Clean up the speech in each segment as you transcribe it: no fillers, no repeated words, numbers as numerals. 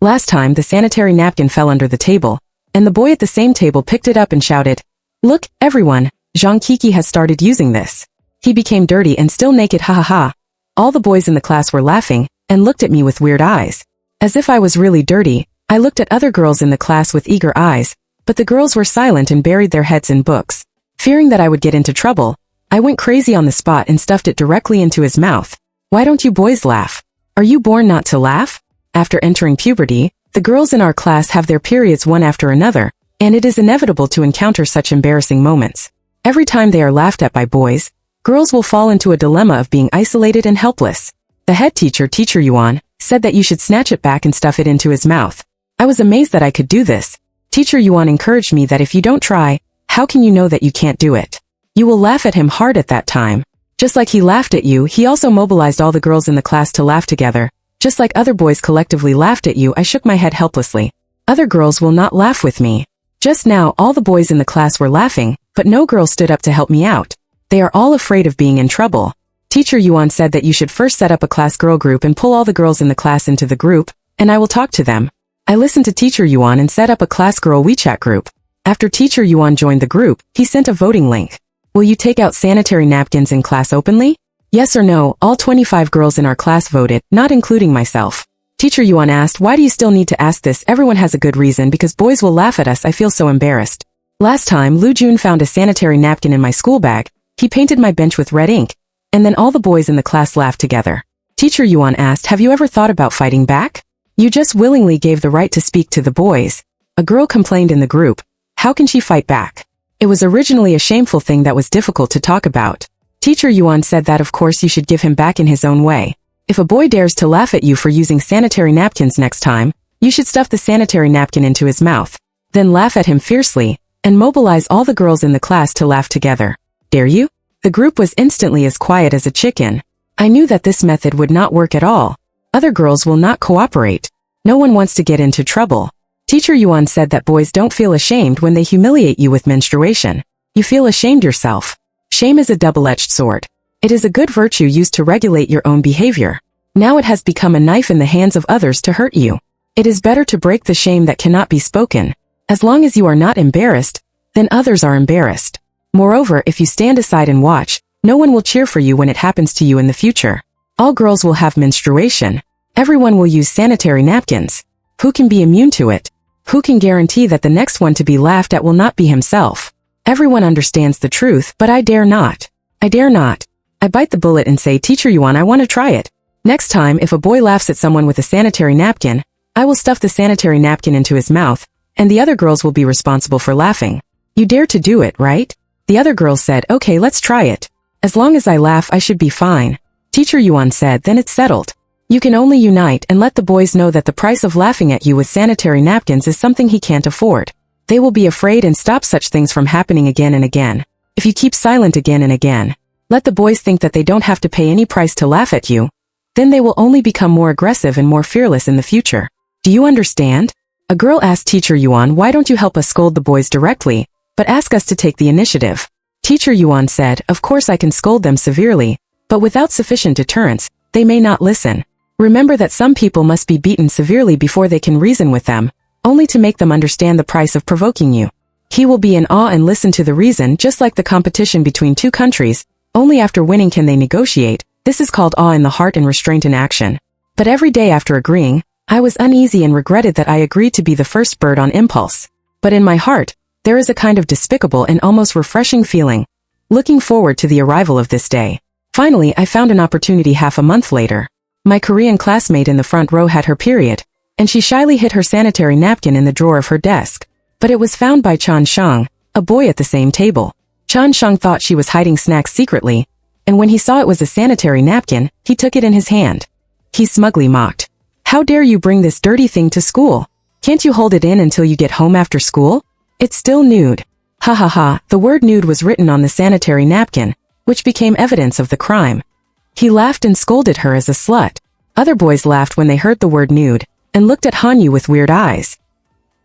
Last time the sanitary napkin fell under the table, and the boy at the same table picked it up and shouted, "Look, everyone, Zhang Coco has started using this. He became dirty and still naked, hahaha." All the boys in the class were laughing, and looked at me with weird eyes. As if I was really dirty, I looked at other girls in the class with eager eyes, but the girls were silent and buried their heads in books. Fearing that I would get into trouble, I went crazy on the spot and stuffed it directly into his mouth. Why don't you boys laugh? Are you born not to laugh? After entering puberty, the girls in our class have their periods one after another, and it is inevitable to encounter such embarrassing moments. Every time they are laughed at by boys, girls will fall into a dilemma of being isolated and helpless. The head teacher, Teacher Yuan, said that you should snatch it back and stuff it into his mouth. I was amazed that I could do this. Teacher Yuan encouraged me that if you don't try, how can you know that you can't do it? You will laugh at him hard at that time. Just like he laughed at you, he also mobilized all the girls in the class to laugh together. Just like other boys collectively laughed at you, I shook my head helplessly. Other girls will not laugh with me. Just now, all the boys in the class were laughing, but no girl stood up to help me out. They are all afraid of being in trouble. Teacher Yuan said that you should first set up a class girl group and pull all the girls in the class into the group, and I will talk to them. I listened to Teacher Yuan and set up a class girl WeChat group. After Teacher Yuan joined the group, he sent a voting link. Will you take out sanitary napkins in class openly? Yes or no? All 25 girls in our class voted, not including myself. Teacher Yuan asked, why do you still need to ask this? Everyone has a good reason, because boys will laugh at us. I feel so embarrassed. Last time, Lu Jun found a sanitary napkin in my school bag. He painted my bench with red ink, and then all the boys in the class laughed together. Teacher Yuan asked, have you ever thought about fighting back? You just willingly gave the right to speak to the boys. A girl complained in the group. How can she fight back? It was originally a shameful thing that was difficult to talk about. Teacher Yuan said that of course you should give him back in his own way. If a boy dares to laugh at you for using sanitary napkins next time, you should stuff the sanitary napkin into his mouth. Then laugh at him fiercely, and mobilize all the girls in the class to laugh together. Dare you? The group was instantly as quiet as a chicken. I knew that this method would not work at all. Other girls will not cooperate. No one wants to get into trouble. Teacher Yuan said that boys don't feel ashamed when they humiliate you with menstruation. You feel ashamed yourself. Shame is a double-edged sword. It is a good virtue used to regulate your own behavior. Now it has become a knife in the hands of others to hurt you. It is better to break the shame that cannot be spoken. As long as you are not embarrassed, then others are embarrassed. Moreover, if you stand aside and watch, no one will cheer for you when it happens to you in the future. All girls will have menstruation. Everyone will use sanitary napkins. Who can be immune to it? Who can guarantee that the next one to be laughed at will not be himself? Everyone understands the truth, but I dare not. I dare not. I bite the bullet and say, Teacher Yuan, I want to try it. Next time, if a boy laughs at someone with a sanitary napkin, I will stuff the sanitary napkin into his mouth, and the other girls will be responsible for laughing. You dare to do it, right? The other girls said, okay, let's try it. As long as I laugh, I should be fine. Teacher Yuan said, then it's settled. You can only unite and let the boys know that the price of laughing at you with sanitary napkins is something he can't afford. They will be afraid and stop such things from happening again and again. If you keep silent again and again, let the boys think that they don't have to pay any price to laugh at you, then they will only become more aggressive and more fearless in the future. Do you understand? A girl asked Teacher Yuan, why don't you help us scold the boys directly, but ask us to take the initiative? Teacher Yuan said, of course I can scold them severely, but without sufficient deterrence, they may not listen. Remember that some people must be beaten severely before they can reason with them, only to make them understand the price of provoking you. He will be in awe and listen to the reason, just like the competition between two countries. Only after winning can they negotiate. This is called awe in the heart and restraint in action. But every day after agreeing, I was uneasy and regretted that I agreed to be the first bird on impulse. But in my heart, there is a kind of despicable and almost refreshing feeling, looking forward to the arrival of this day. Finally, I found an opportunity half a month later. My Korean classmate in the front row had her period, and she shyly hid her sanitary napkin in the drawer of her desk. But it was found by Chan Shang, a boy at the same table. Chan Shang thought she was hiding snacks secretly, and when he saw it was a sanitary napkin, he took it in his hand. He smugly mocked. How dare you bring this dirty thing to school? Can't you hold it in until you get home after school? It's still nude. Ha ha ha, the word nude was written on the sanitary napkin, which became evidence of the crime. He laughed and scolded her as a slut. Other boys laughed when they heard the word nude, and looked at Hanyu with weird eyes.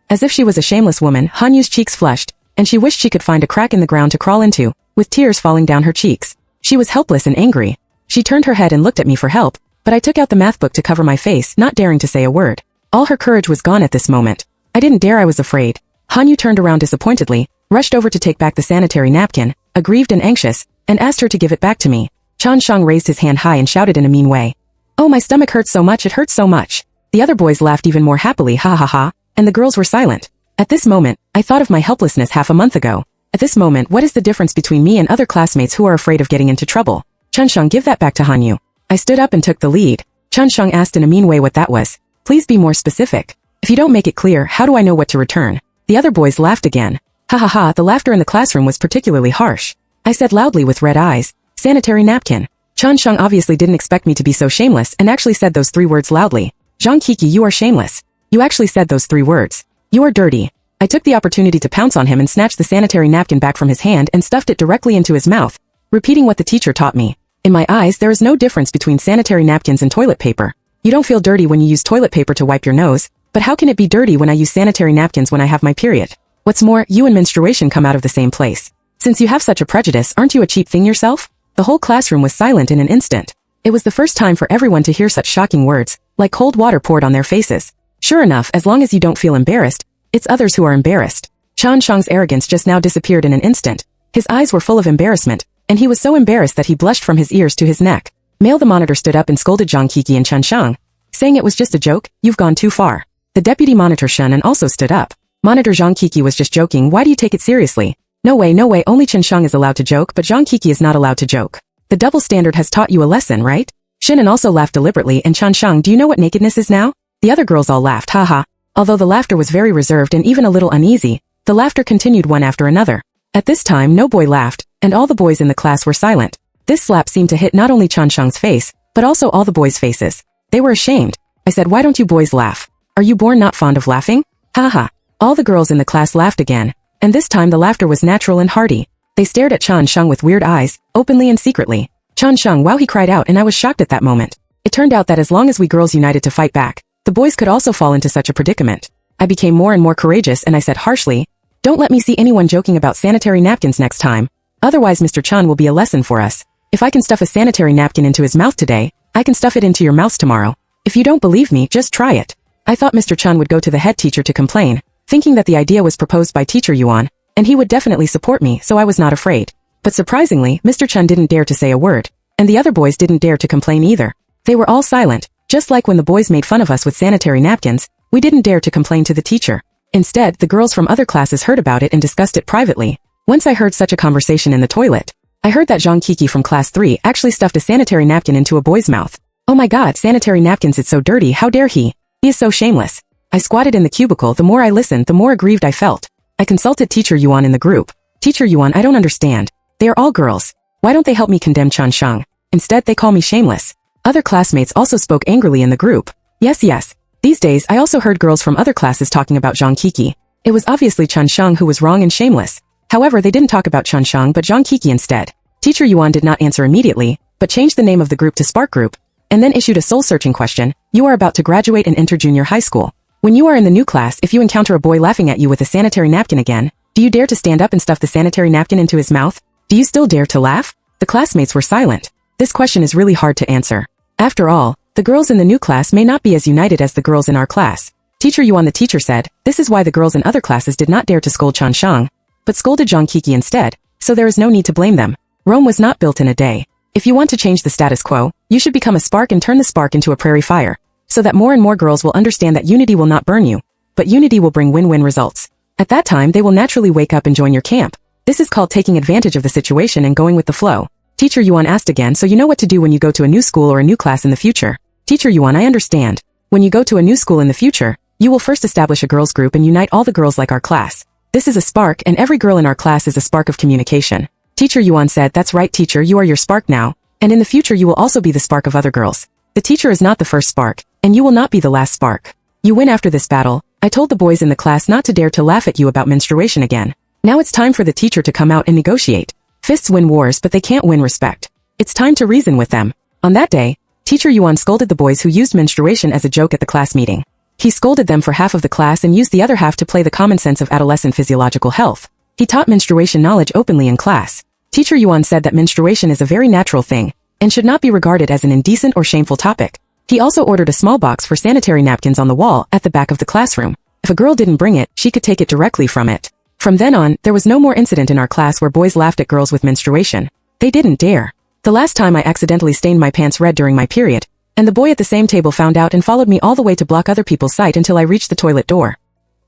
As if she was a shameless woman, Hanyu's cheeks flushed, and she wished she could find a crack in the ground to crawl into, with tears falling down her cheeks. She was helpless and angry. She turned her head and looked at me for help, but I took out the math book to cover my face, not daring to say a word. All her courage was gone at this moment. I didn't dare, I was afraid. Hanyu turned around disappointedly, rushed over to take back the sanitary napkin, aggrieved and anxious, and asked her to give it back to me. Chanshang raised his hand high and shouted in a mean way. Oh, my stomach hurts so much, it hurts so much. The other boys laughed even more happily, ha ha ha, and the girls were silent. At this moment, I thought of my helplessness half a month ago. At this moment, what is the difference between me and other classmates who are afraid of getting into trouble? Chanshang, give that back to Hanyu. I stood up and took the lead. Chanshang asked in a mean way what that was. Please be more specific. If you don't make it clear, how do I know what to return? The other boys laughed again. Ha ha ha, the laughter in the classroom was particularly harsh. I said loudly with red eyes, sanitary napkin. Chanshang obviously didn't expect me to be so shameless and actually said those 3 words loudly. Zhang Coco, you are shameless. You actually said those 3 words. You are dirty. I took the opportunity to pounce on him and snatched the sanitary napkin back from his hand and stuffed it directly into his mouth, repeating what the teacher taught me. In my eyes, there is no difference between sanitary napkins and toilet paper. You don't feel dirty when you use toilet paper to wipe your nose, but how can it be dirty when I use sanitary napkins when I have my period? What's more, you and menstruation come out of the same place. Since you have such a prejudice, aren't you a cheap thing yourself? The whole classroom was silent in an instant. It was the first time for everyone to hear such shocking words, like cold water poured on their faces. Sure enough, as long as you don't feel embarrassed, it's others who are embarrassed. Chanshang's arrogance just now disappeared in an instant. His eyes were full of embarrassment, and he was so embarrassed that he blushed from his ears to his neck. Male the monitor stood up and scolded Zhang Coco and Chanshang, saying it was just a joke, you've gone too far. The deputy monitor Shunan also stood up. Monitor Zhang Coco was just joking, why do you take it seriously? No way, only Chanshang is allowed to joke but Zhang Coco is not allowed to joke. The double standard has taught you a lesson, right? Shunan also laughed deliberately and Chanshang, do you know what nakedness is now? The other girls all laughed, haha. Although the laughter was very reserved and even a little uneasy, the laughter continued one after another. At this time no boy laughed, and all the boys in the class were silent. This slap seemed to hit not only Chanshang's face, but also all the boys' faces. They were ashamed. I said, why don't you boys laugh? Are you born not fond of laughing? Haha. All the girls in the class laughed again, and this time the laughter was natural and hearty. They stared at Chanshang with weird eyes, openly and secretly. Chanshang, wow, he cried out, and I was shocked at that moment. It turned out that as long as we girls united to fight back, the boys could also fall into such a predicament. I became more and more courageous and I said harshly, don't let me see anyone joking about sanitary napkins next time. Otherwise Mr. Chan will be a lesson for us. If I can stuff a sanitary napkin into his mouth today, I can stuff it into your mouth tomorrow. If you don't believe me, just try it. I thought Mr. Chan would go to the head teacher to complain, thinking that the idea was proposed by teacher Yuan, and he would definitely support me, so I was not afraid. But surprisingly, Mr. Chan didn't dare to say a word, and the other boys didn't dare to complain either. They were all silent. Just like when the boys made fun of us with sanitary napkins, we didn't dare to complain to the teacher. Instead, the girls from other classes heard about it and discussed it privately. Once I heard such a conversation in the toilet. I heard that Zhang Coco from class 3 actually stuffed a sanitary napkin into a boy's mouth. Oh my god, sanitary napkins, it's so dirty, how dare he? He is so shameless. I squatted in the cubicle, the more I listened, the more aggrieved I felt. I consulted teacher Yuan in the group. Teacher Yuan, I don't understand. They are all girls. Why don't they help me condemn Chanshang? Instead, they call me shameless. Other classmates also spoke angrily in the group. Yes. These days, I also heard girls from other classes talking about Zhang Coco. It was obviously Chanshang who was wrong and shameless. However, they didn't talk about Chanshang but Zhang Coco instead. Teacher Yuan did not answer immediately, but changed the name of the group to Spark Group, and then issued a soul-searching question. You are about to graduate and enter junior high school. When you are in the new class, if you encounter a boy laughing at you with a sanitary napkin again, do you dare to stand up and stuff the sanitary napkin into his mouth? Do you still dare to laugh? The classmates were silent. This question is really hard to answer. After all, the girls in the new class may not be as united as the girls in our class. Teacher Yuan the teacher said, this is why the girls in other classes did not dare to scold Chanshang, but scolded Zhang Coco instead, so there is no need to blame them. Rome was not built in a day. If you want to change the status quo, you should become a spark and turn the spark into a prairie fire, so that more and more girls will understand that unity will not burn you, but unity will bring win-win results. At that time, they will naturally wake up and join your camp. This is called taking advantage of the situation and going with the flow. Teacher Yuan asked again, so you know what to do when you go to a new school or a new class in the future. Teacher Yuan, I understand. When you go to a new school in the future, you will first establish a girls group and unite all the girls like our class. This is a spark and every girl in our class is a spark of communication. Teacher Yuan said, that's right teacher, you are your spark now, and in the future you will also be the spark of other girls. The teacher is not the first spark, and you will not be the last spark. You win after this battle. I told the boys in the class not to dare to laugh at you about menstruation again. Now it's time for the teacher to come out and negotiate. Fists win wars but they can't win respect. It's time to reason with them. On that day, Teacher Yuan scolded the boys who used menstruation as a joke at the class meeting. He scolded them for half of the class and used the other half to play the common sense of adolescent physiological health. He taught menstruation knowledge openly in class. Teacher Yuan said that menstruation is a very natural thing, and should not be regarded as an indecent or shameful topic. He also ordered a small box for sanitary napkins on the wall at the back of the classroom. If a girl didn't bring it, she could take it directly from it. From then on, there was no more incident in our class where boys laughed at girls with menstruation. They didn't dare. The last time I accidentally stained my pants red during my period, and the boy at the same table found out and followed me all the way to block other people's sight until I reached the toilet door.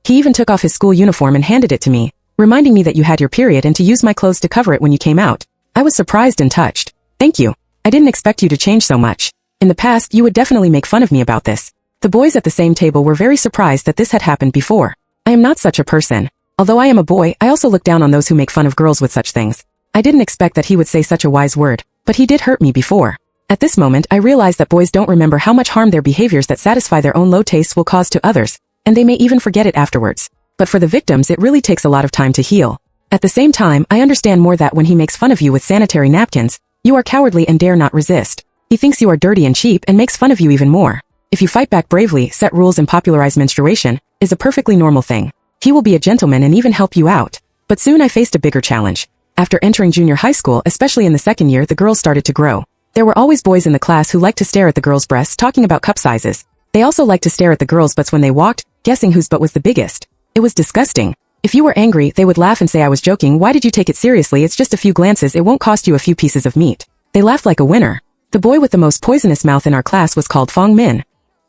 He even took off his school uniform and handed it to me, reminding me that you had your period and to use my clothes to cover it when you came out. I was surprised and touched. Thank you. I didn't expect you to change so much. In the past, you would definitely make fun of me about this. The boys at the same table were very surprised that this had happened before. I am not such a person. Although I am a boy, I also look down on those who make fun of girls with such things. I didn't expect that he would say such a wise word, but he did hurt me before. At this moment, I realized that boys don't remember how much harm their behaviors that satisfy their own low tastes will cause to others, and they may even forget it afterwards. But for the victims, it really takes a lot of time to heal. At the same time, I understand more that when he makes fun of you with sanitary napkins, you are cowardly and dare not resist. He thinks you are dirty and cheap and makes fun of you even more. If you fight back bravely, set rules and popularize menstruation, is a perfectly normal thing. He will be a gentleman and even help you out. But soon I faced a bigger challenge. After entering junior high school, especially in the second year, the girls started to grow. There were always boys in the class who liked to stare at the girls' breasts, talking about cup sizes. They also liked to stare at the girls' butts when they walked, guessing whose butt was the biggest. It was disgusting. If you were angry, they would laugh and say I was joking. Why did you take it seriously? It's just a few glances, it won't cost you a few pieces of meat. They laughed like a winner. The boy with the most poisonous mouth in our class was called Fong Min.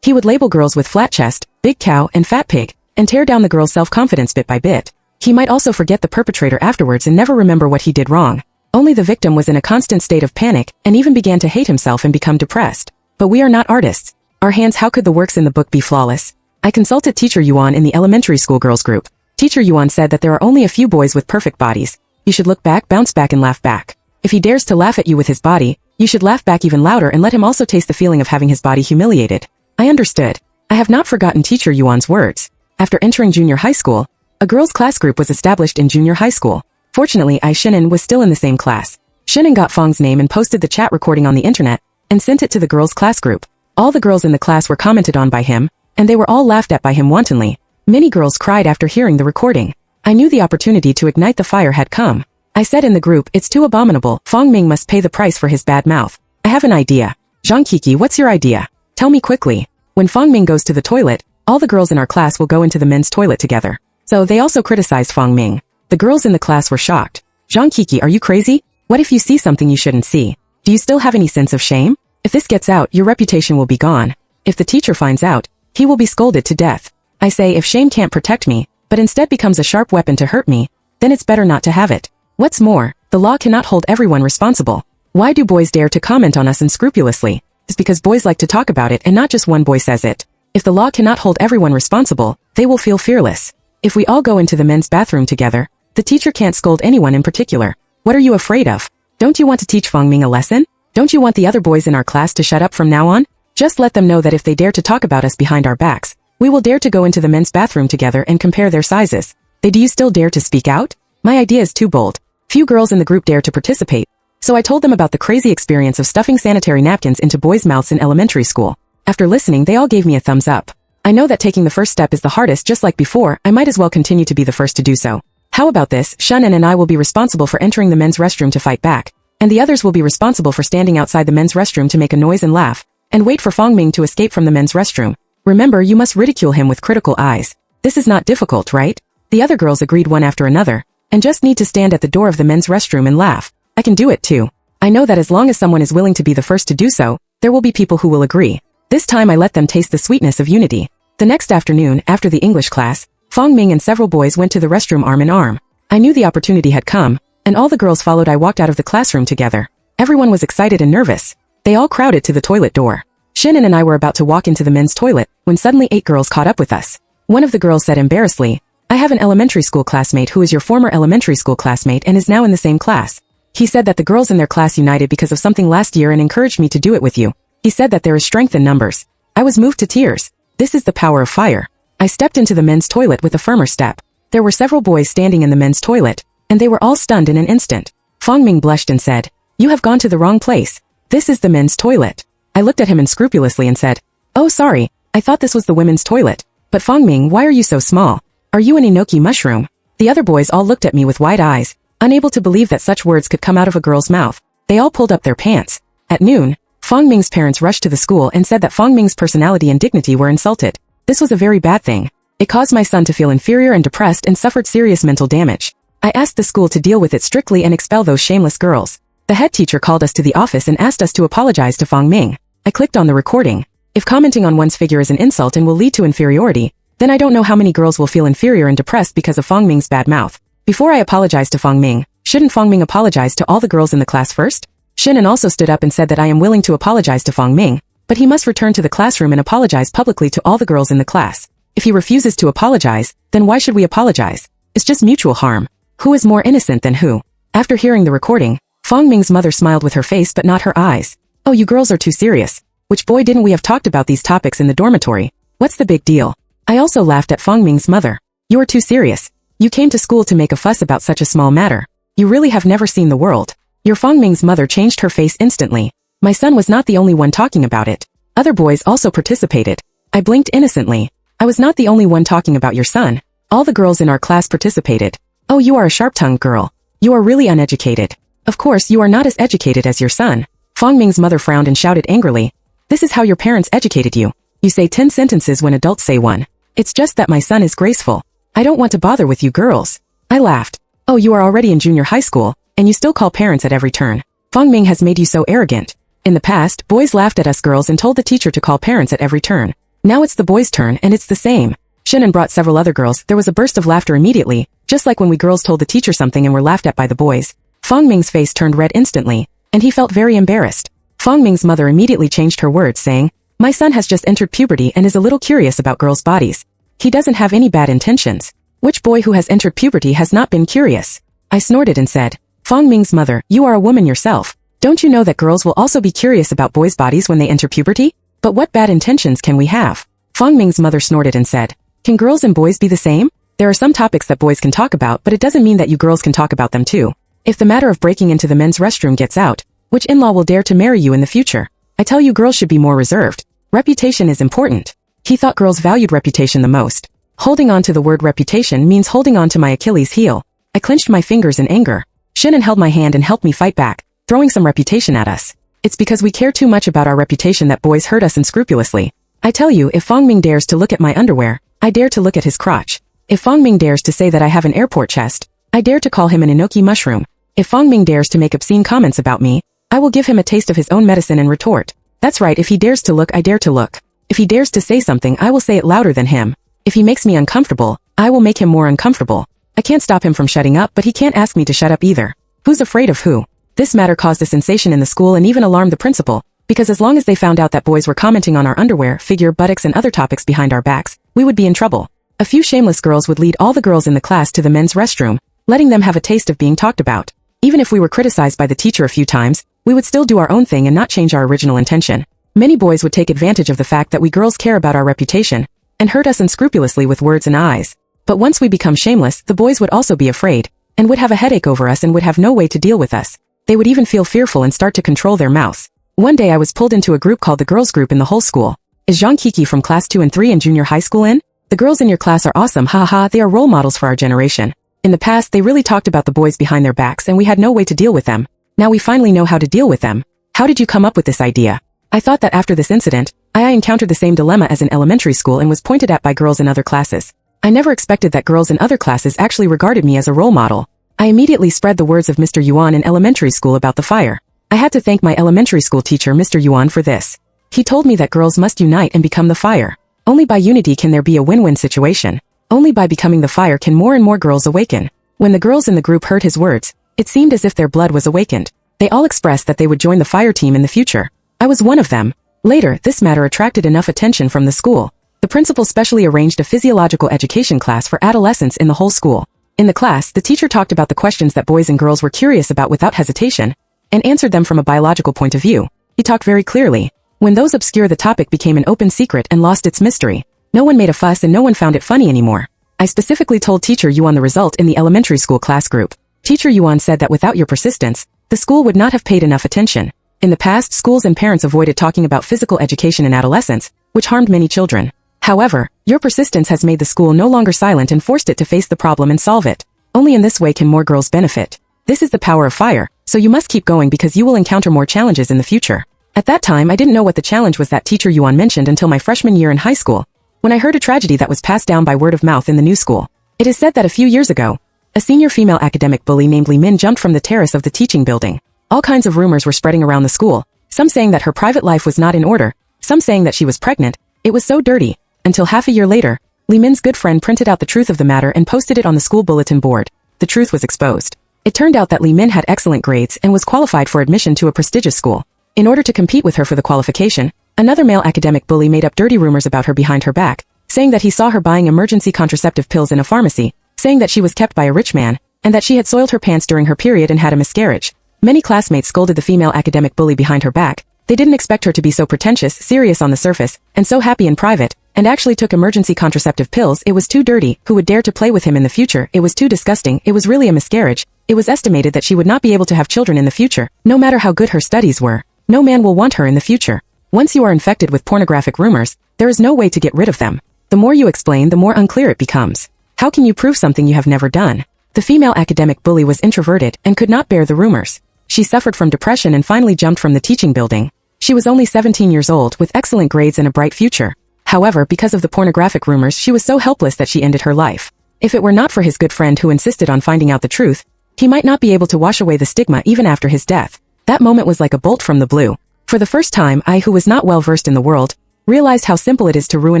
He would label girls with flat chest, big cow, and fat pig, and tear down the girl's self-confidence bit by bit. He might also forget the perpetrator afterwards and never remember what he did wrong. Only the victim was in a constant state of panic and even began to hate himself and become depressed. But we are not artists. Our hands, how could the works in the book be flawless? I consulted teacher Yuan in the elementary school girls group. Teacher Yuan said that there are only a few boys with perfect bodies. You should look back, bounce back and laugh back. If he dares to laugh at you with his body, you should laugh back even louder and let him also taste the feeling of having his body humiliated. I understood. I have not forgotten teacher Yuan's words. After entering junior high school, a girls' class group was established in junior high school. Fortunately, Shinan was still in the same class. Shinan got Fong's name and posted the chat recording on the internet and sent it to the girls' class group. All the girls in the class were commented on by him, and they were all laughed at by him wantonly. Many girls cried after hearing the recording. I knew the opportunity to ignite the fire had come. I said in the group, it's too abominable. Fong Ming must pay the price for his bad mouth. I have an idea. Zhang Coco, what's your idea? Tell me quickly. When Fong Ming goes to the toilet, all the girls in our class will go into the men's toilet together. So they also criticized Fong Ming. The girls in the class were shocked. Zhang Coco, are you crazy? What if you see something you shouldn't see? Do you still have any sense of shame? If this gets out, your reputation will be gone. If the teacher finds out, he will be scolded to death. I say if shame can't protect me, but instead becomes a sharp weapon to hurt me, then it's better not to have it. What's more, the law cannot hold everyone responsible. Why do boys dare to comment on us unscrupulously? It's because boys like to talk about it and not just one boy says it. If the law cannot hold everyone responsible, they will feel fearless. If we all go into the men's bathroom together, the teacher can't scold anyone in particular. What are you afraid of? Don't you want to teach Fong Ming a lesson? Don't you want the other boys in our class to shut up from now on? Just let them know that if they dare to talk about us behind our backs, we will dare to go into the men's bathroom together and compare their sizes. Do you still dare to speak out? My idea is too bold. Few girls in the group dare to participate, so I told them about the crazy experience of stuffing sanitary napkins into boys' mouths in elementary school. After listening, they all gave me a thumbs up. I know that taking the first step is the hardest. Just like before, I might as well continue to be the first to do so. How about this? Shunan and I will be responsible for entering the men's restroom to fight back, and the others will be responsible for standing outside the men's restroom to make a noise and laugh, and wait for Fong Ming to escape from the men's restroom. Remember, you must ridicule him with critical eyes. This is not difficult, right? The other girls agreed one after another, and just need to stand at the door of the men's restroom and laugh. I can do it too. I know that as long as someone is willing to be the first to do so, there will be people who will agree. This time I let them taste the sweetness of unity. The next afternoon, after the English class, Fong Ming and several boys went to the restroom arm in arm. I knew the opportunity had come, and all the girls followed. I walked out of the classroom together. Everyone was excited and nervous. They all crowded to the toilet door. Shinan and I were about to walk into the men's toilet, when suddenly 8 girls caught up with us. One of the girls said embarrassedly, I have an elementary school classmate who is your former elementary school classmate and is now in the same class. He said that the girls in their class united because of something last year and encouraged me to do it with you. He said that there is strength in numbers. I was moved to tears. This is the power of fire. I stepped into the men's toilet with a firmer step. There were several boys standing in the men's toilet, and they were all stunned in an instant. Fong Ming blushed and said, You have gone to the wrong place. This is the men's toilet. I looked at him unscrupulously and said, Oh sorry, I thought this was the women's toilet. But Fong Ming, why are you so small? Are you an enoki mushroom? The other boys all looked at me with wide eyes, unable to believe that such words could come out of a girl's mouth. They all pulled up their pants. At noon, Fang Ming's parents rushed to the school and said that Fang Ming's personality and dignity were insulted. This was a very bad thing. It caused my son to feel inferior and depressed and suffered serious mental damage. I asked the school to deal with it strictly and expel those shameless girls. The head teacher called us to the office and asked us to apologize to Fang Ming. I clicked on the recording. If commenting on one's figure is an insult and will lead to inferiority, then I don't know how many girls will feel inferior and depressed because of Fang Ming's bad mouth. Before I apologize to Fang Ming, shouldn't Fang Ming apologize to all the girls in the class first? Shinan also stood up and said that I am willing to apologize to Fang Ming, but he must return to the classroom and apologize publicly to all the girls in the class. If he refuses to apologize, then why should we apologize? It's just mutual harm. Who is more innocent than who? After hearing the recording, Fang Ming's mother smiled with her face but not her eyes. Oh, you girls are too serious. Which boy didn't we have talked about these topics in the dormitory? What's the big deal? I also laughed at Fang Ming's mother. You're too serious. You came to school to make a fuss about such a small matter. You really have never seen the world. Your Fang Ming's mother changed her face instantly. My son was not the only one talking about it. Other boys also participated. I blinked innocently. I was not the only one talking about your son. All the girls in our class participated. Oh, you are a sharp-tongued girl. You are really uneducated. Of course, you are not as educated as your son. Fang Ming's mother frowned and shouted angrily. This is how your parents educated you. You say 10 sentences when adults say one. It's just that my son is graceful. I don't want to bother with you girls. I laughed. Oh, you are already in junior high school, and you still call parents at every turn. Fang Ming has made you so arrogant. In the past, boys laughed at us girls and told the teacher to call parents at every turn. Now it's the boys' turn and it's the same. Shinan brought several other girls. There was a burst of laughter immediately, just like when we girls told the teacher something and were laughed at by the boys. Fang Ming's face turned red instantly, and he felt very embarrassed. Fang Ming's mother immediately changed her words saying, my son has just entered puberty and is a little curious about girls' bodies. He doesn't have any bad intentions. Which boy who has entered puberty has not been curious? I snorted and said, Fang Ming's mother, you are a woman yourself. Don't you know that girls will also be curious about boys' bodies when they enter puberty? But what bad intentions can we have? Fang Ming's mother snorted and said, can girls and boys be the same? There are some topics that boys can talk about, but it doesn't mean that you girls can talk about them too. If the matter of breaking into the men's restroom gets out, which in-law will dare to marry you in the future? I tell you girls should be more reserved. Reputation is important. He thought girls valued reputation the most. Holding on to the word reputation means holding on to my Achilles heel. I clenched my fingers in anger. Shinan held my hand and helped me fight back, throwing some reputation at us. It's because we care too much about our reputation that boys hurt us unscrupulously. I tell you, if Fang Ming dares to look at my underwear, I dare to look at his crotch. If Fang Ming dares to say that I have an airport chest, I dare to call him an enoki mushroom. If Fang Ming dares to make obscene comments about me, I will give him a taste of his own medicine and retort. That's right, if he dares to look, I dare to look. If he dares to say something, I will say it louder than him. If he makes me uncomfortable, I will make him more uncomfortable. I can't stop him from shutting up, but he can't ask me to shut up either. Who's afraid of who? This matter caused a sensation in the school and even alarmed the principal, because as long as they found out that boys were commenting on our underwear, figure, buttocks and other topics behind our backs, we would be in trouble. A few shameless girls would lead all the girls in the class to the men's restroom, letting them have a taste of being talked about. Even if we were criticized by the teacher a few times, we would still do our own thing and not change our original intention. Many boys would take advantage of the fact that we girls care about our reputation, and hurt us unscrupulously with words and eyes. But once we become shameless, the boys would also be afraid, and would have a headache over us and would have no way to deal with us. They would even feel fearful and start to control their mouths. One day I was pulled into a group called the girls group in the whole school. Is Zhang Coco from class 2 and 3 in junior high school in? The girls in your class are awesome, haha, they are role models for our generation. In the past, they really talked about the boys behind their backs and we had no way to deal with them. Now we finally know how to deal with them. How did you come up with this idea? I thought that after this incident, I encountered the same dilemma as in elementary school and was pointed at by girls in other classes. I never expected that girls in other classes actually regarded me as a role model. I immediately spread the words of Mr. Yuan in elementary school about the fire. I had to thank my elementary school teacher, Mr. Yuan, for this. He told me that girls must unite and become the fire. Only by unity can there be a win-win situation. Only by becoming the fire can more and more girls awaken. When the girls in the group heard his words, it seemed as if their blood was awakened. They all expressed that they would join the fire team in the future. I was one of them. Later, this matter attracted enough attention from the school. The principal specially arranged a physiological education class for adolescents in the whole school. In the class, the teacher talked about the questions that boys and girls were curious about without hesitation, and answered them from a biological point of view. He talked very clearly. When those obscure, the topic became an open secret and lost its mystery. No one made a fuss and no one found it funny anymore. I specifically told Teacher Yuan the result in the elementary school class group. Teacher Yuan said that without your persistence, the school would not have paid enough attention. In the past, schools and parents avoided talking about physical education in adolescence, which harmed many children. However, your persistence has made the school no longer silent and forced it to face the problem and solve it. Only in this way can more girls benefit. This is the power of fire, so you must keep going because you will encounter more challenges in the future. At that time I didn't know what the challenge was that teacher Yuan mentioned until my freshman year in high school, when I heard a tragedy that was passed down by word of mouth in the new school. It is said that a few years ago, a senior female academic bully named Li Min jumped from the terrace of the teaching building. All kinds of rumors were spreading around the school, some saying that her private life was not in order, some saying that she was pregnant. It was so dirty, until half a year later, Li Min's good friend printed out the truth of the matter and posted it on the school bulletin board. The truth was exposed. It turned out that Li Min had excellent grades and was qualified for admission to a prestigious school. In order to compete with her for the qualification, another male academic bully made up dirty rumors about her behind her back, saying that he saw her buying emergency contraceptive pills in a pharmacy, saying that she was kept by a rich man, and that she had soiled her pants during her period and had a miscarriage. Many classmates scolded the female academic bully behind her back. They didn't expect her to be so pretentious, serious on the surface, and so happy in private, and actually took emergency contraceptive pills. It was too dirty. Who would dare to play with him in the future? It was too disgusting. It was really a miscarriage. It was estimated that she would not be able to have children in the future, no matter how good her studies were. No man will want her in the future. Once you are infected with pornographic rumors, there is no way to get rid of them. The more you explain, the more unclear it becomes. How can you prove something you have never done? The female academic bully was introverted and could not bear the rumors. She suffered from depression and finally jumped from the teaching building. She was only 17 years old with excellent grades and a bright future. However, because of the pornographic rumors, she was so helpless that she ended her life. If it were not for his good friend who insisted on finding out the truth, he might not be able to wash away the stigma even after his death. That moment was like a bolt from the blue. For the first time, I, who was not well versed in the world, realized how simple it is to ruin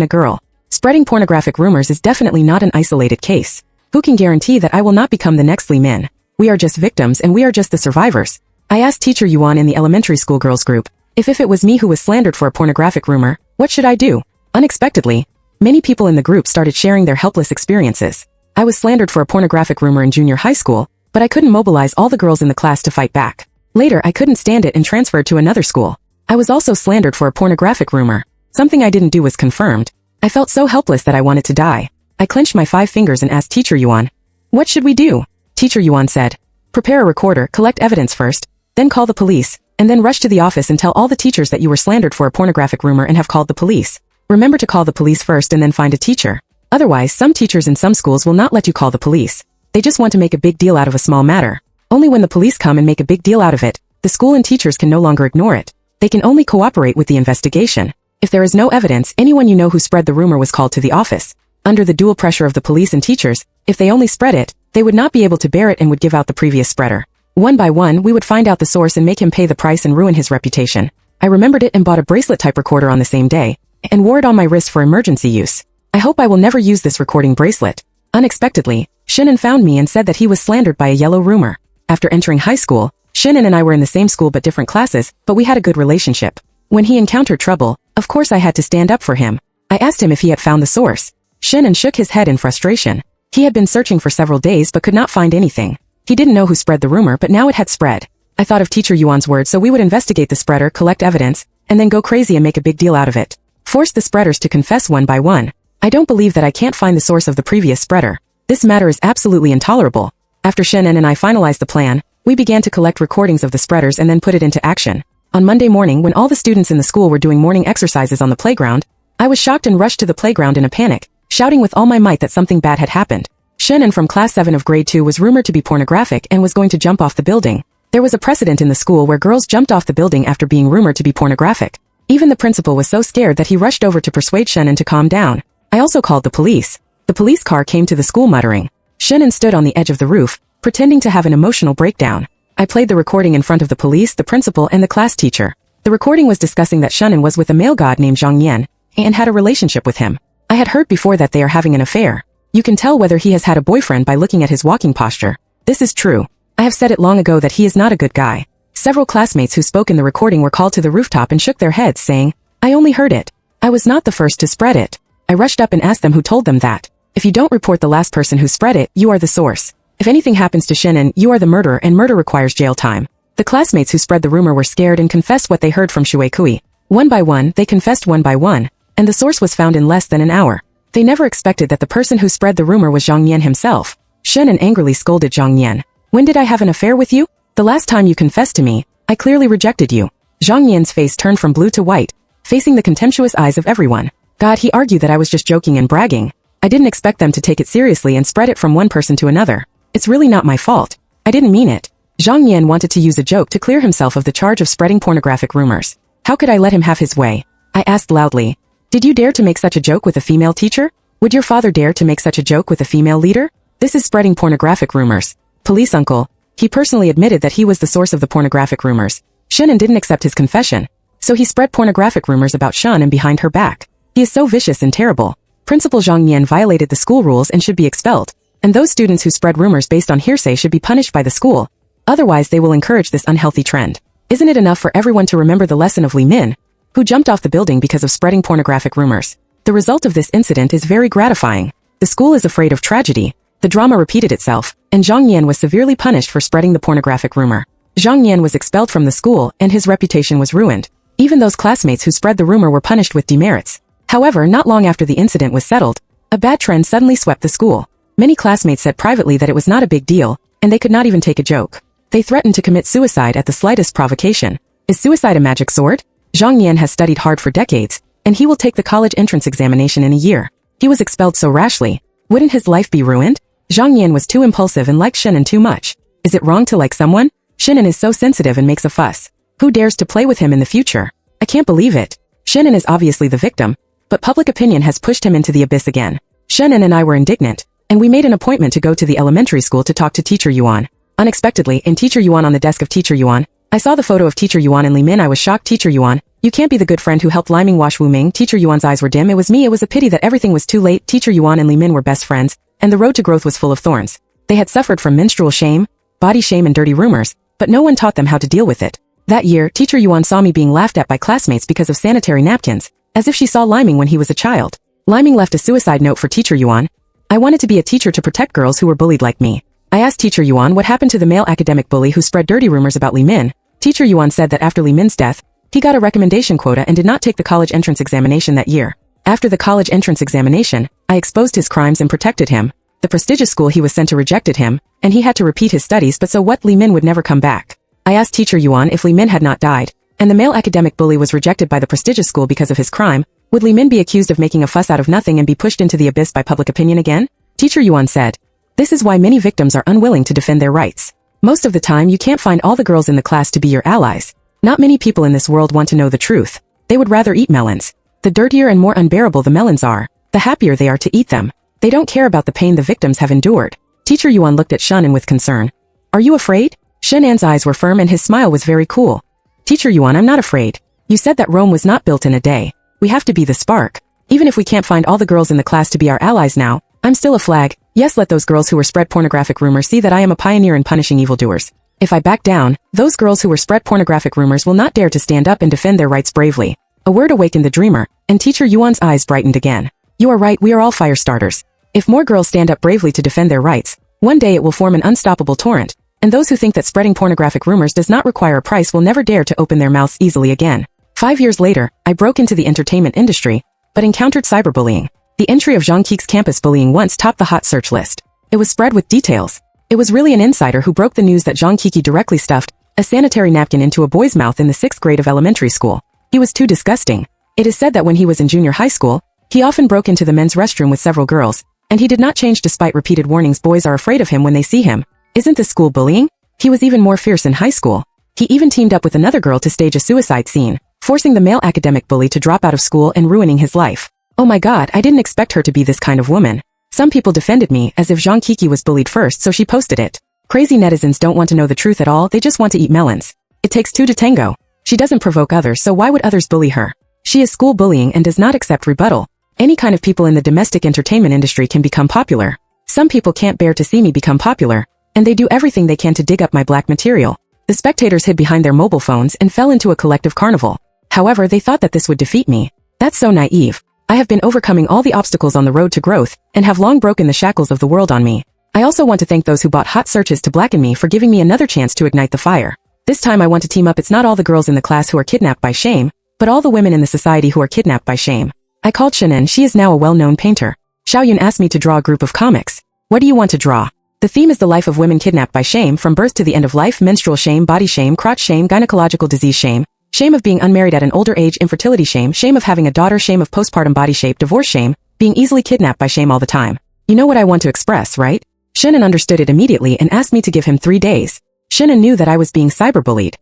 a girl. Spreading pornographic rumors is definitely not an isolated case. Who can guarantee that I will not become the next Li Min? We are just victims and we are just the survivors. I asked teacher Yuan in the elementary school girls group, if it was me who was slandered for a pornographic rumor, what should I do? Unexpectedly, many people in the group started sharing their helpless experiences. I was slandered for a pornographic rumor in junior high school, but I couldn't mobilize all the girls in the class to fight back. Later, I couldn't stand it and transferred to another school. I was also slandered for a pornographic rumor. Something I didn't do was confirmed. I felt so helpless that I wanted to die. I clenched my 5 fingers and asked teacher Yuan, what should we do? Teacher Yuan said, prepare a recorder, collect evidence first, then call the police, and then rush to the office and tell all the teachers that you were slandered for a pornographic rumor and have called the police. Remember to call the police first and then find a teacher. Otherwise, some teachers in some schools will not let you call the police. They just want to make a big deal out of a small matter. Only when the police come and make a big deal out of it, the school and teachers can no longer ignore it. They can only cooperate with the investigation. If there is no evidence, anyone you know who spread the rumor was called to the office. Under the dual pressure of the police and teachers, if they only spread it, they would not be able to bear it and would give out the previous spreader. One by one, we would find out the source and make him pay the price and ruin his reputation. I remembered it and bought a bracelet type recorder on the same day, and wore it on my wrist for emergency use. I hope I will never use this recording bracelet. Unexpectedly, Shinan found me and said that he was slandered by a yellow rumor. After entering high school, Shinan and I were in the same school but different classes, but we had a good relationship. When he encountered trouble, of course I had to stand up for him. I asked him if he had found the source. Shinan shook his head in frustration. He had been searching for several days but could not find anything. He didn't know who spread the rumor, but now it had spread. I thought of teacher Yuan's words, so we would investigate the spreader, collect evidence, and then go crazy and make a big deal out of it. Force the spreaders to confess one by one. I don't believe that I can't find the source of the previous spreader. This matter is absolutely intolerable. After Shinan and I finalized the plan, we began to collect recordings of the spreaders and then put it into action. On Monday morning, when all the students in the school were doing morning exercises on the playground, I was shocked and rushed to the playground in a panic, shouting with all my might that something bad had happened. Shinan from class 7 of grade 2 was rumored to be pornographic and was going to jump off the building. There was a precedent in the school where girls jumped off the building after being rumored to be pornographic. Even the principal was so scared that he rushed over to persuade Shinan to calm down. I also called the police. The police car came to the school muttering. Shinan stood on the edge of the roof, pretending to have an emotional breakdown. I played the recording in front of the police, the principal, and the class teacher. The recording was discussing that Shinan was with a male god named Zhang Yan, and had a relationship with him. I had heard before that they are having an affair. You can tell whether he has had a boyfriend by looking at his walking posture. This is true. I have said it long ago that he is not a good guy. Several classmates who spoke in the recording were called to the rooftop and shook their heads, saying, I only heard it. I was not the first to spread it. I rushed up and asked them who told them that. If you don't report the last person who spread it, you are the source. If anything happens to Shinan, you are the murderer, and murder requires jail time. The classmates who spread the rumor were scared and confessed what they heard from Shui Kui. One by one, they confessed one by one, and the source was found in less than an hour. They never expected that the person who spread the rumor was Zhang Yan himself. Shinan angrily scolded Zhang Yan. When did I have an affair with you? The last time you confessed to me, I clearly rejected you. Zhang Yan's face turned from blue to white, facing the contemptuous eyes of everyone. God, he argued that I was just joking and bragging. I didn't expect them to take it seriously and spread it from one person to another. It's really not my fault. I didn't mean it. Zhang Yan wanted to use a joke to clear himself of the charge of spreading pornographic rumors. How could I let him have his way? I asked loudly. Did you dare to make such a joke with a female teacher? Would your father dare to make such a joke with a female leader? This is spreading pornographic rumors. Police uncle. He personally admitted that he was the source of the pornographic rumors. Shannon didn't accept his confession. So he spread pornographic rumors about Shannon behind her back. He is so vicious and terrible. Principal Zhang Yan violated the school rules and should be expelled. And those students who spread rumors based on hearsay should be punished by the school. Otherwise they will encourage this unhealthy trend. Isn't it enough for everyone to remember the lesson of Li Min, who jumped off the building because of spreading pornographic rumors? The result of this incident is very gratifying. The school is afraid of tragedy. The drama repeated itself, and Zhang Yan was severely punished for spreading the pornographic rumor. Zhang Yan was expelled from the school and his reputation was ruined. Even those classmates who spread the rumor were punished with demerits. However, not long after the incident was settled, a bad trend suddenly swept the school. Many classmates said privately that it was not a big deal, and they could not even take a joke. They threatened to commit suicide at the slightest provocation. Is suicide a magic sword? Zhang Yan has studied hard for decades, and he will take the college entrance examination in a year. He was expelled so rashly. Wouldn't his life be ruined? Zhang Yan was too impulsive and liked Shannon too much. Is it wrong to like someone? Shannon is so sensitive and makes a fuss. Who dares to play with him in the future? I can't believe it. Shannon is obviously the victim, but public opinion has pushed him into the abyss again. Shannon and I were indignant, and we made an appointment to go to the elementary school to talk to Teacher Yuan. Unexpectedly, in Teacher Yuan on the desk of Teacher Yuan, I saw the photo of Teacher Yuan and Li Min. I was shocked. Teacher Yuan, you can't be the good friend who helped Liming wash Wu Ming. Teacher Yuan's eyes were dim. It was me. It was a pity that everything was too late. Teacher Yuan and Li Min were best friends, and the road to growth was full of thorns. They had suffered from menstrual shame, body shame and dirty rumors, but no one taught them how to deal with it. That year, Teacher Yuan saw me being laughed at by classmates because of sanitary napkins, as if she saw Liming when he was a child. Liming left a suicide note for Teacher Yuan. I wanted to be a teacher to protect girls who were bullied like me. I asked Teacher Yuan what happened to the male academic bully who spread dirty rumors about Li Min. Teacher Yuan said that after Li Min's death, he got a recommendation quota and did not take the college entrance examination that year. After the college entrance examination, I exposed his crimes and protected him. The prestigious school he was sent to rejected him, and he had to repeat his studies. But so what? Li Min would never come back. I asked Teacher Yuan if Li Min had not died, and the male academic bully was rejected by the prestigious school because of his crime, would Li Min be accused of making a fuss out of nothing and be pushed into the abyss by public opinion again? Teacher Yuan said, this is why many victims are unwilling to defend their rights. Most of the time you can't find all the girls in the class to be your allies. Not many people in this world want to know the truth. They would rather eat melons. The dirtier and more unbearable the melons are, the happier they are to eat them. They don't care about the pain the victims have endured. Teacher Yuan looked at Shannon with concern. Are you afraid? Shannon's eyes were firm and his smile was very cool. Teacher Yuan, I'm not afraid. You said that Rome was not built in a day. We have to be the spark. Even if we can't find all the girls in the class to be our allies now, I'm still a flag. Yes, let those girls who were spread pornographic rumors see that I am a pioneer in punishing evildoers. If I back down, those girls who were spread pornographic rumors will not dare to stand up and defend their rights bravely. A word awakened the dreamer, and Teacher Yuan's eyes brightened again. You are right, we are all fire starters. If more girls stand up bravely to defend their rights, one day it will form an unstoppable torrent, and those who think that spreading pornographic rumors does not require a price will never dare to open their mouths easily again. 5 years later, I broke into the entertainment industry, but encountered cyberbullying. The entry of Zhang Coco's campus bullying once topped the hot search list. It was spread with details. It was really an insider who broke the news that Zhang Coco directly stuffed a sanitary napkin into a boy's mouth in the 6th grade of elementary school. He was too disgusting. It is said that when he was in junior high school, he often broke into the men's restroom with several girls, and he did not change despite repeated warnings. Boys are afraid of him when they see him. Isn't this school bullying? He was even more fierce in high school. He even teamed up with another girl to stage a suicide scene, forcing the male academic bully to drop out of school and ruining his life. Oh my god, I didn't expect her to be this kind of woman. Some people defended me as if Zhang Coco was bullied first, so she posted it. Crazy netizens don't want to know the truth at all, they just want to eat melons. It takes two to tango. She doesn't provoke others, so why would others bully her? She is school bullying and does not accept rebuttal. Any kind of people in the domestic entertainment industry can become popular. Some people can't bear to see me become popular, and they do everything they can to dig up my black material. The spectators hid behind their mobile phones and fell into a collective carnival. However, they thought that this would defeat me. That's so naive. I have been overcoming all the obstacles on the road to growth, and have long broken the shackles of the world on me. I also want to thank those who bought hot searches to blacken me for giving me another chance to ignite the fire. This time I want to team up. It's not all the girls in the class who are kidnapped by shame, but all the women in the society who are kidnapped by shame. I called Shannon. She is now a well-known painter. Xiaoyun asked me to draw a group of comics. What do you want to draw? The theme is the life of women kidnapped by shame from birth to the end of life: menstrual shame, body shame, crotch shame, gynecological disease shame, shame of being unmarried at an older age, infertility shame, shame of having a daughter, shame of postpartum body shape, divorce shame, being easily kidnapped by shame all the time. You know what I want to express, right? Shannon understood it immediately and asked me to give him 3 days. Shannon knew that I was being cyberbullied.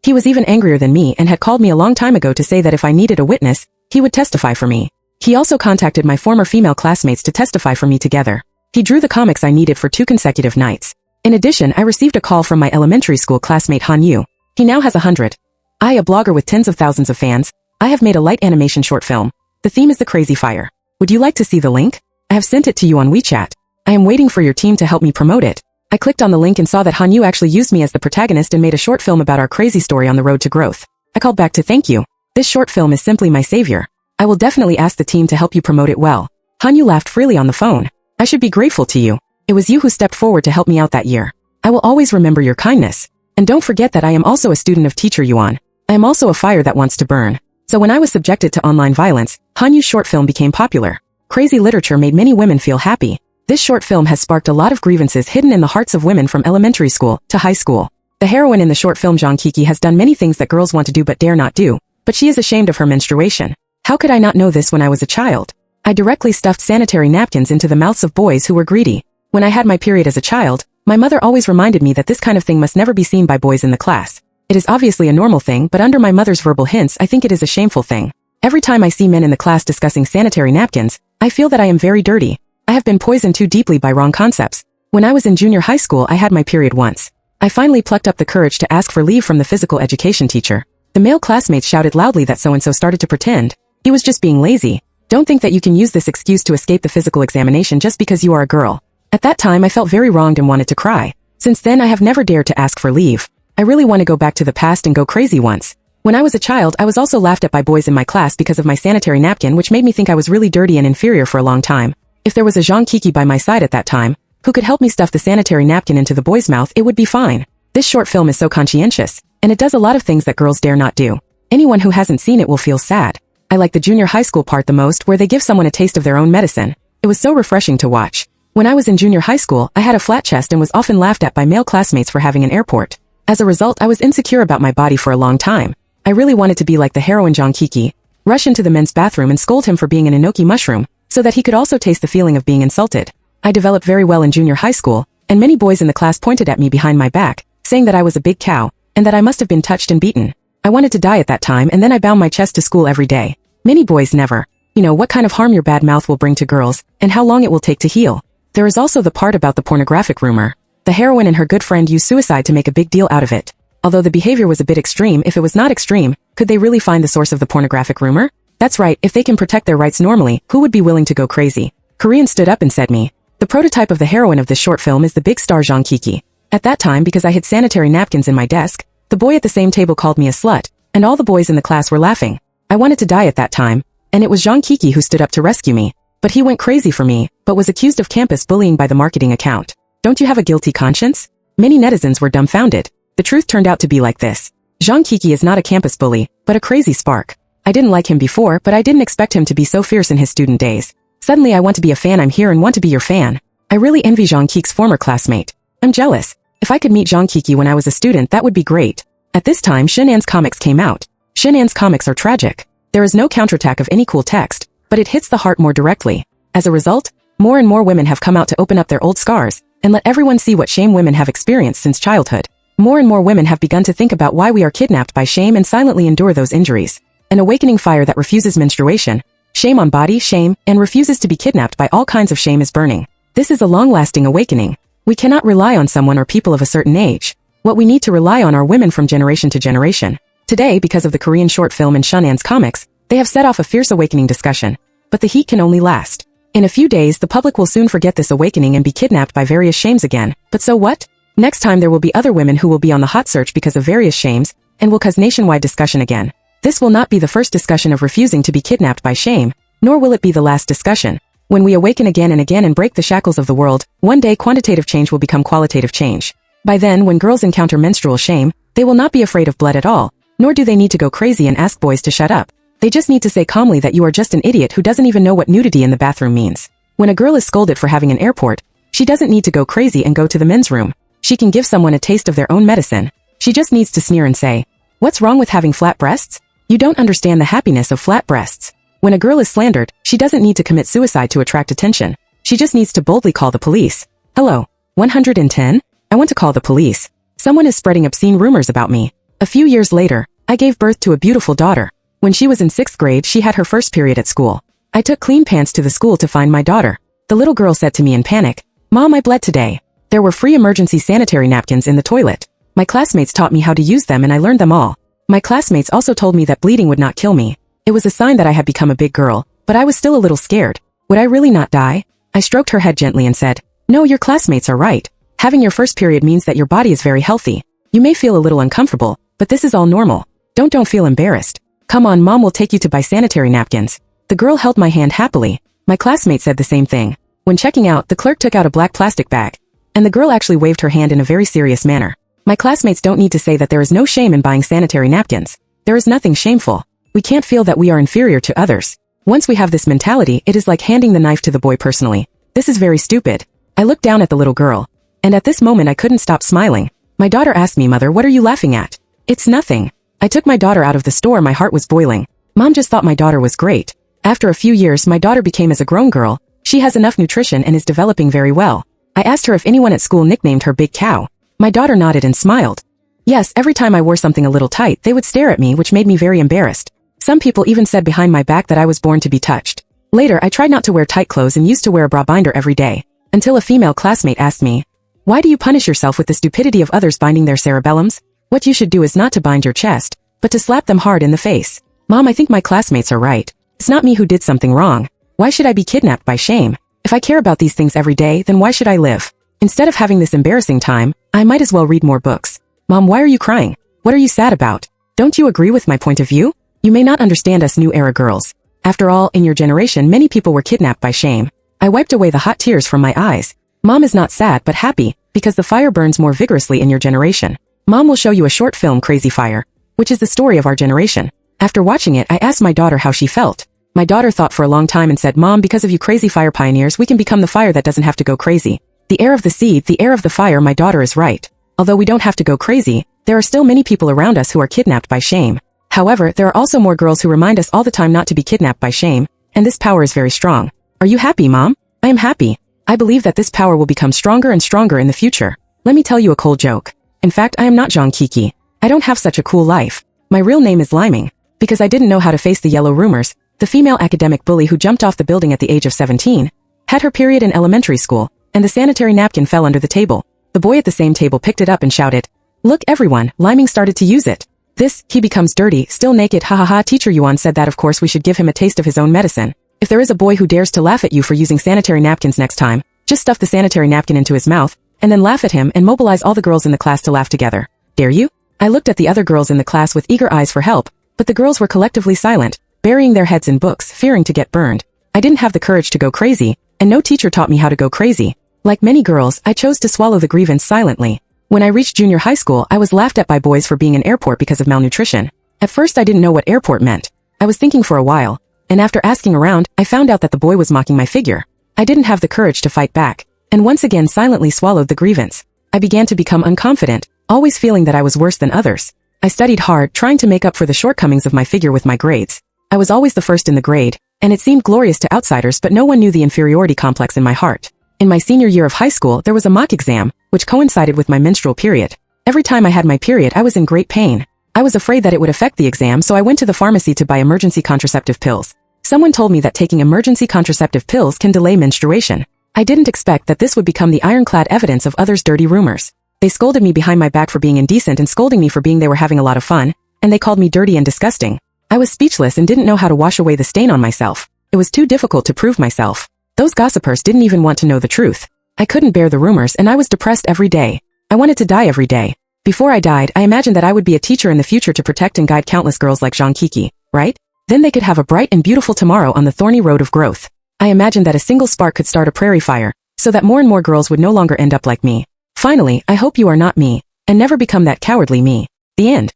He was even angrier than me and had called me a long time ago to say that if I needed a witness, he would testify for me. He also contacted my former female classmates to testify for me together. He drew the comics I needed for 2 consecutive nights. In addition, I received a call from my elementary school classmate Han Yu. He now has 100. I, a blogger with tens of thousands of fans, I have made a light animation short film. The theme is the crazy fire. Would you like to see the link? I have sent it to you on WeChat. I am waiting for your team to help me promote it. I clicked on the link and saw that Han Yu actually used me as the protagonist and made a short film about our crazy story on the road to growth. I called back to thank you. This short film is simply my savior. I will definitely ask the team to help you promote it well. Han Yu laughed freely on the phone. I should be grateful to you. It was you who stepped forward to help me out that year. I will always remember your kindness. And don't forget that I am also a student of teacher Yuan. I am also a fire that wants to burn. So when I was subjected to online violence, Han Yu's short film became popular. Crazy literature made many women feel happy. This short film has sparked a lot of grievances hidden in the hearts of women from elementary school to high school. The heroine in the short film Zhang Coco has done many things that girls want to do but dare not do, but she is ashamed of her menstruation. How could I not know this when I was a child? I directly stuffed sanitary napkins into the mouths of boys who were greedy. When I had my period as a child, my mother always reminded me that this kind of thing must never be seen by boys in the class. It is obviously a normal thing, but under my mother's verbal hints, I think it is a shameful thing. Every time I see men in the class discussing sanitary napkins, I feel that I am very dirty. I have been poisoned too deeply by wrong concepts. When I was in junior high school, I had my period once. I finally plucked up the courage to ask for leave from the physical education teacher. The male classmates shouted loudly that so-and-so started to pretend. He was just being lazy. Don't think that you can use this excuse to escape the physical examination just because you are a girl. At that time, I felt very wronged and wanted to cry. Since then, I have never dared to ask for leave. I really want to go back to the past and go crazy once. When I was a child, I was also laughed at by boys in my class because of my sanitary napkin, which made me think I was really dirty and inferior for a long time. If there was a Zhang Coco by my side at that time, who could help me stuff the sanitary napkin into the boy's mouth, it would be fine. This short film is so conscientious, and it does a lot of things that girls dare not do. Anyone who hasn't seen it will feel sad. I like the junior high school part the most, where they give someone a taste of their own medicine. It was so refreshing to watch. When I was in junior high school, I had a flat chest and was often laughed at by male classmates for having an airport. As a result, I was insecure about my body for a long time. I really wanted to be like the heroine Zhang Coco, rush into the men's bathroom and scold him for being an enoki mushroom, so that he could also taste the feeling of being insulted. I developed very well in junior high school, and many boys in the class pointed at me behind my back, saying that I was a big cow, and that I must have been touched and beaten. I wanted to die at that time, and then I bound my chest to school every day. Many boys never. You know what kind of harm your bad mouth will bring to girls, and how long it will take to heal. There is also the part about the pornographic rumor. The heroine and her good friend used suicide to make a big deal out of it. Although the behavior was a bit extreme, if it was not extreme, could they really find the source of the pornographic rumor? That's right, if they can protect their rights normally, who would be willing to go crazy? Korean stood up and said me. The prototype of the heroine of this short film is the big star Zhang Coco. At that time, because I hid sanitary napkins in my desk, the boy at the same table called me a slut, and all the boys in the class were laughing. I wanted to die at that time, and it was Zhang Coco who stood up to rescue me. But he went crazy for me, but was accused of campus bullying by the marketing account. Don't you have a guilty conscience? Many netizens were dumbfounded. The truth turned out to be like this. Zhang Coco is not a campus bully, but a crazy spark. I didn't like him before, but I didn't expect him to be so fierce in his student days. Suddenly I want to be a fan. I'm here and want to be your fan. I really envy Zhang Coco's former classmate. I'm jealous. If I could meet Zhang Coco when I was a student, that would be great. At this time, Shenan's comics came out. Shenan's comics are tragic. There is no counterattack of any cool text, but it hits the heart more directly. As a result, more and more women have come out to open up their old scars and let everyone see what shame women have experienced since childhood. More and more women have begun to think about why we are kidnapped by shame and silently endure those injuries. An awakening fire that refuses menstruation, shame on body, shame, and refuses to be kidnapped by all kinds of shame is burning. This is a long-lasting awakening. We cannot rely on someone or people of a certain age. What we need to rely on are women from generation to generation. Today, because of the Korean short film and Shenan's comics, they have set off a fierce awakening discussion. But the heat can only last. In a few days, the public will soon forget this awakening and be kidnapped by various shames again. But so what? Next time there will be other women who will be on the hot search because of various shames, and will cause nationwide discussion again. This will not be the first discussion of refusing to be kidnapped by shame, nor will it be the last discussion. When we awaken again and break the shackles of the world, one day quantitative change will become qualitative change. By then, when girls encounter menstrual shame, they will not be afraid of blood at all, nor do they need to go crazy and ask boys to shut up. They just need to say calmly that you are just an idiot who doesn't even know what nudity in the bathroom means. When a girl is scolded for having an airport, she doesn't need to go crazy and go to the men's room. She can give someone a taste of their own medicine. She just needs to sneer and say, "What's wrong with having flat breasts? You don't understand the happiness of flat breasts." When a girl is slandered, she doesn't need to commit suicide to attract attention. She just needs to boldly call the police. Hello, 110? I want to call the police. Someone is spreading obscene rumors about me. A few years later, I gave birth to a beautiful daughter. When she was in 6th grade, she had her first period at school. I took clean pants to the school to find my daughter. The little girl said to me in panic, "Mom, I bled today." There were free emergency sanitary napkins in the toilet. My classmates taught me how to use them and I learned them all. My classmates also told me that bleeding would not kill me. It was a sign that I had become a big girl, but I was still a little scared. Would I really not die? I stroked her head gently and said, "No, your classmates are right. Having your first period means that your body is very healthy. You may feel a little uncomfortable, but this is all normal. Don't feel embarrassed. Come on, Mom will take you to buy sanitary napkins." The girl held my hand happily. My classmate said the same thing. When checking out, the clerk took out a black plastic bag, and the girl actually waved her hand in a very serious manner. My classmates don't need to say that there is no shame in buying sanitary napkins. There is nothing shameful. We can't feel that we are inferior to others. Once we have this mentality, it is like handing the knife to the boy personally. This is very stupid. I looked down at the little girl, and at this moment I couldn't stop smiling. My daughter asked me, "Mother, what are you laughing at?" "It's nothing." I took my daughter out of the store. My heart was boiling. Mom just thought my daughter was great. After a few years, my daughter became as a grown girl. She has enough nutrition and is developing very well. I asked her if anyone at school nicknamed her Big Cow. My daughter nodded and smiled. Yes, every time I wore something a little tight, they would stare at me, which made me very embarrassed. Some people even said behind my back that I was born to be touched. Later, I tried not to wear tight clothes and used to wear a bra binder every day, until a female classmate asked me, "Why do you punish yourself with the stupidity of others binding their cerebellums? What you should do is not to bind your chest, but to slap them hard in the face." Mom, I think my classmates are right. It's not me who did something wrong. Why should I be kidnapped by shame? If I care about these things every day, then why should I live? Instead of having this embarrassing time, I might as well read more books. Mom, why are you crying? What are you sad about? Don't you agree with my point of view? You may not understand us new era girls. After all, in your generation, many people were kidnapped by shame. I wiped away the hot tears from my eyes. Mom is not sad but happy, because the fire burns more vigorously in your generation. Mom will show you a short film, Crazy Fire, which is the story of our generation. After watching it, I asked my daughter how she felt. My daughter thought for a long time and said, "Mom, because of you crazy fire pioneers, we can become the fire that doesn't have to go crazy. The air of the seed, the air of the fire." My daughter is right. Although we don't have to go crazy, there are still many people around us who are kidnapped by shame. However, there are also more girls who remind us all the time not to be kidnapped by shame, and this power is very strong. Are you happy, Mom? I am happy. I believe that this power will become stronger and stronger in the future. Let me tell you a cold joke. In fact, I am not Zhang Coco. I don't have such a cool life. My real name is Liming. Because I didn't know how to face the yellow rumors, the female academic bully who jumped off the building at the age of 17, had her period in elementary school, and the sanitary napkin fell under the table. The boy at the same table picked it up and shouted, "Look everyone, Liming started to use it. This, he becomes dirty, still naked, hahaha." Teacher Yuan said that of course we should give him a taste of his own medicine. If there is a boy who dares to laugh at you for using sanitary napkins next time, just stuff the sanitary napkin into his mouth, and then laugh at him and mobilize all the girls in the class to laugh together. Dare you? I looked at the other girls in the class with eager eyes for help, but the girls were collectively silent, burying their heads in books, fearing to get burned. I didn't have the courage to go crazy, and no teacher taught me how to go crazy. Like many girls, I chose to swallow the grievance silently. When I reached junior high school, I was laughed at by boys for being in airport because of malnutrition. At first I didn't know what airport meant. I was thinking for a while, and after asking around, I found out that the boy was mocking my figure. I didn't have the courage to fight back, and once again silently swallowed the grievance. I began to become unconfident, always feeling that I was worse than others. I studied hard, trying to make up for the shortcomings of my figure with my grades. I was always the first in the grade, and it seemed glorious to outsiders, but no one knew the inferiority complex in my heart. In my senior year of high school, there was a mock exam, which coincided with my menstrual period. Every time I had my period, I was in great pain. I was afraid that it would affect the exam, so I went to the pharmacy to buy emergency contraceptive pills. Someone told me that taking emergency contraceptive pills can delay menstruation. I didn't expect that this would become the ironclad evidence of others' dirty rumors. They scolded me behind my back for being indecent and scolding me for being they were having a lot of fun, and they called me dirty and disgusting. I was speechless and didn't know how to wash away the stain on myself. It was too difficult to prove myself. Those gossipers didn't even want to know the truth. I couldn't bear the rumors and I was depressed every day. I wanted to die every day. Before I died, I imagined that I would be a teacher in the future to protect and guide countless girls like Zhang Coco, right? Then they could have a bright and beautiful tomorrow on the thorny road of growth. I imagined that a single spark could start a prairie fire, so that more and more girls would no longer end up like me. Finally, I hope you are not me, and never become that cowardly me. The end.